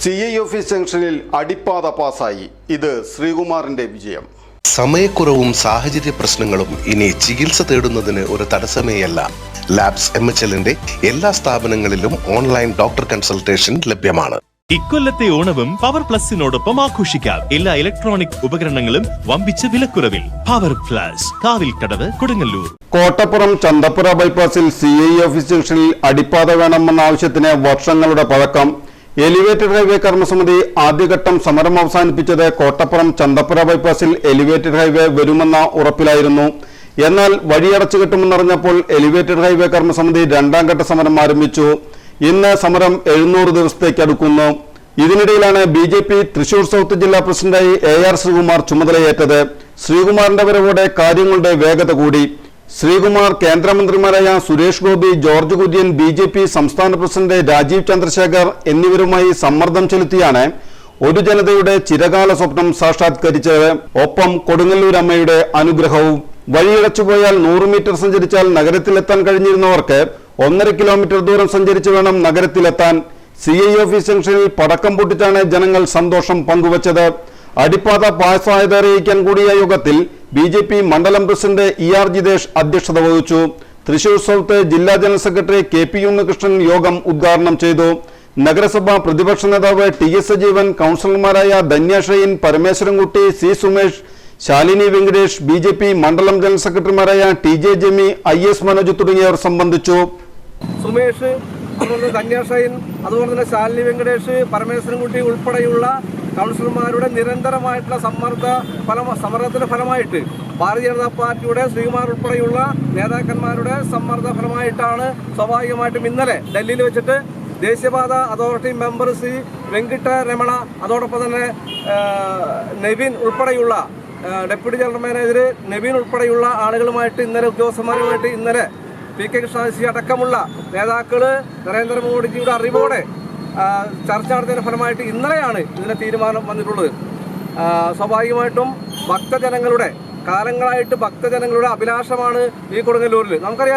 CI office ജംഗ്ഷനിൽ അടിപ്പാത പാസായി. ഇത് ശ്രീകുമാറിന്റെ വിജയം. സമയക്കുറവും സാഹചര്യ പ്രശ്നങ്ങളും ഇനി ചികിത്സ തേടുന്നതിന് ഒരു തടസ്സമേയല്ല. ലാബ്സ് MHLന്റെ എല്ലാ സ്ഥാപനങ്ങളിലും ഓൺലൈൻ ഡോക്ടർ കൺസൾട്ടേഷൻ ലഭ്യമാണ്. ഇക്കൊല്ലത്തെ ഓണവും പവർ പ്ലസിനോടൊപ്പം ആഘോഷിക്കാം. എല്ലാ ഇലക്ട്രോണിക് ഉപകരണങ്ങളും വമ്പിച്ച വിലക്കുറവിൽ. Power plus, Kavilkadavu, Kodungallur. കോട്ടപ്പുറം ചന്തപ്പുര ബൈപ്പാസിൽ CI ഓഫീസ് ജംഗ്ഷനിൽ അടിപ്പാത വേണമെന്ന ആവശ്യത്തിന് വർഷങ്ങളുടെ പഴക്കം. എലിവേറ്റഡ് ഹൈവേ കർമ്മസമിതി ആദ്യഘട്ടം സമരം അവസാനിപ്പിച്ചത് കോട്ടപ്പുറം ചന്തപ്പുര ബൈപ്പാസിൽ എലിവേറ്റഡ് ഹൈവേ വരുമെന്ന ഉറപ്പിലായിരുന്നു. എന്നാൽ വഴിയടച്ചു കിട്ടുമെന്നറിഞ്ഞപ്പോൾ എലിവേറ്റഡ് ഹൈവേ കർമ്മസമിതി രണ്ടാം ഘട്ട സമരം ആരംഭിച്ചു. ഇന്ന് സമരം 700 ദിവസത്തേക്ക് അടുക്കുന്നു. ഇതിനിടയിലാണ് BJP തൃശൂർ സൗത്ത് ജില്ലാ പ്രസിഡന്റായി AR ശ്രീകുമാർ ചുമതലയേറ്റത്. ശ്രീകുമാറിന്റെ വരവോടെ കാര്യങ്ങളുടെ വേഗത കൂടി. ശ്രീകുമാർ കേന്ദ്രമന്ത്രിമാരായ സുരേഷ് ഗോപി, ജോർജ് കുര്യൻ, BJP സംസ്ഥാന പ്രസിഡന്റ് രാജീവ് ചന്ദ്രശേഖർ എന്നിവരുമായി സമ്മർദ്ദം ചെലുത്തിയാണ് ഒരു ജനതയുടെ ചിരകാല സ്വപ്നം സാക്ഷാത്കരിച്ചത്. ഒപ്പം കൊടുങ്ങല്ലൂർ അമ്മയുടെ അനുഗ്രഹവും. വഴിയടച്ചുപോയാൽ 100 മീറ്റർ സഞ്ചരിച്ചാൽ നഗരത്തിലെത്താൻ കഴിഞ്ഞിരുന്നവർക്ക് 1.5 കിലോമീറ്റർ ദൂരം സഞ്ചരിച്ച് വേണം നഗരത്തിലെത്താൻ. CI ഓഫീസ് ജംഗ്ഷനിൽ പടക്കം പൊട്ടിച്ചാണ് ജനങ്ങൾ സന്തോഷം പങ്കുവച്ചത്. അടിപ്പാത പാസ്സായത് അറിയിക്കാൻ കൂടിയ യോഗത്തിൽ BJP മണ്ഡലം പ്രസിഡന്റ് ER ജിതേഷ് അധ്യക്ഷത വഹിച്ചു. തൃശൂർ സൗത്ത് ജില്ലാ ജനറൽ സെക്രട്ടറി KP ഉണ്ണികൃഷ്ണൻ യോഗം ഉദ്ഘാടനം ചെയ്തു. നഗരസഭ പ്രതിപക്ഷ നേതാവ് TS സജീവൻ, കൗൺസിലർമാരായ ധന്യ ഷൈൻ, പരമേശ്വരൻകുട്ടി, C സുമേഷ്, ശാലിനി വെങ്കടേഷ്, BJP മണ്ഡലം ജനറൽ സെക്രട്ടറിമാരായ TJ ജെമി, IS മനോജ് തുടങ്ങിയവർ സംബന്ധിച്ചു. സുമേഷ്, അതുപോലെ ധന്യ ഷൈൻ, അതുപോലെ തന്നെ ശാലിനി വെങ്കടേഷ്, പരമേശ്വരൻകുട്ടി ഉൾപ്പെടെയുള്ള കൗൺസിലർമാരുടെ നിരന്തരമായിട്ടുള്ള സമ്മർദ്ദത്തിന്റെ ഫലമായിട്ട് ഭാരതീയ ജനതാ പാർട്ടിയുടെ ശ്രീകുമാർ ഉൾപ്പെടെയുള്ള നേതാക്കന്മാരുടെ സമ്മർദ്ദ ഫലമായിട്ടാണ് സ്വാഭാവികമായിട്ടും ഇന്നലെ ഡൽഹിയിൽ വെച്ചിട്ട് ദേശീയപാത അതോറിറ്റി മെമ്പർ ശ്രീ വെങ്കിട്ട രമണ, അതോടൊപ്പം തന്നെ നവീൻ ഉൾപ്പെടെയുള്ള ഡെപ്യൂട്ടി ജനറൽ മാനേജർ നവീൻ ഉൾപ്പെടെയുള്ള ആളുകളുമായിട്ട് ഇന്നലെ ഉദ്യോഗസ്ഥന്മാരുമായിട്ട് ഇന്നലെ PK കൃഷ്ണദാസി അടക്കമുള്ള നേതാക്കൾ നരേന്ദ്രമോദിജിയുടെ അറിവോടെ ചർച്ച നടത്തിയതിന്റെ ഫലമായിട്ട് ഇന്നലെയാണ് ഇതിന്റെ തീരുമാനം വന്നിട്ടുള്ളത്. സ്വാഭാവികമായിട്ടും കാലങ്ങളായിട്ട് ഭക്തജനങ്ങളുടെ അഭിലാഷമാണ് ഈ കൊടുങ്ങല്ലൂരിൽ. നമുക്കറിയാം,